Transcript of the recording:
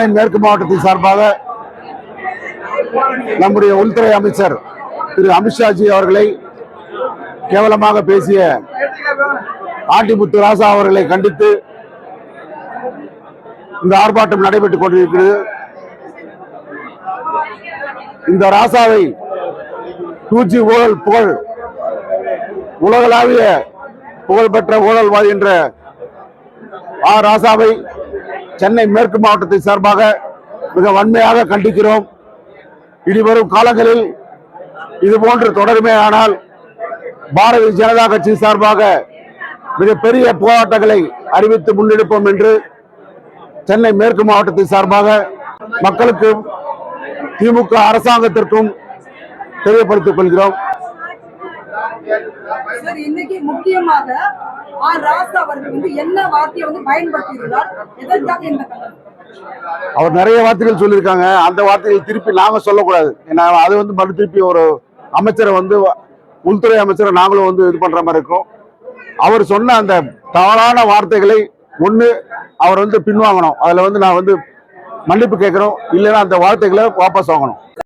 சென்னை மேற்கு மாவட்டத்தின் சார்பாக நம்முடைய உள்துறை அமைச்சர் திரு அமித்ஷாஜி அவர்களை கேவலமாக பேசிய ஆண்டிமுத்து ராசா அவர்களை கண்டித்து இந்த ஆர்ப்பாட்டம் நடைபெற்றுக் கொண்டிருக்கிறது. இந்த ராசாவை 2G ஊழல் புகழ் உலகளாவிய புகழ்பெற்ற ஊழல்வாதி என்ற ராசாவை சென்னை மேற்கு மாவட்டத்தின் சார்பாக மிக வன்மையாக கண்டிக்கிறோம். இனிவரும் காலங்களில் இதுபோன்று தொடருமே ஆனால் பாரதிய ஜனதா கட்சி சார்பாக மிகப்பெரிய போராட்டங்களை அறிவித்து முன்னெடுப்போம் என்று சென்னை மேற்கு மாவட்டத்தின் சார்பாக மக்களுக்கும் திமுக அரசாங்கத்திற்கும் தெரியப்படுத்திக் கொள்கிறோம். இன்னைக்கு முக்கியமாக என்ன வார்த்தையை பயன்படுத்தியுள்ளார்? அவர் நிறைய வார்த்தைகள் சொல்லியிருக்காங்க. அந்த வார்த்தைகள் திருப்பி நாங்க சொல்லக்கூடாது. அது மறு திருப்பி ஒரு அமைச்சரை உள்துறை அமைச்சரை நாங்களும் இது பண்ற மாதிரி இருக்கும். அவர் சொன்ன அந்த தவறான வார்த்தைகளை அவர் பின்வாங்கணும். அதுல நான் மன்னிப்பு கேட்கிறோம். இல்லைன்னா அந்த வார்த்தைகளை வாபஸ் வாங்கணும்.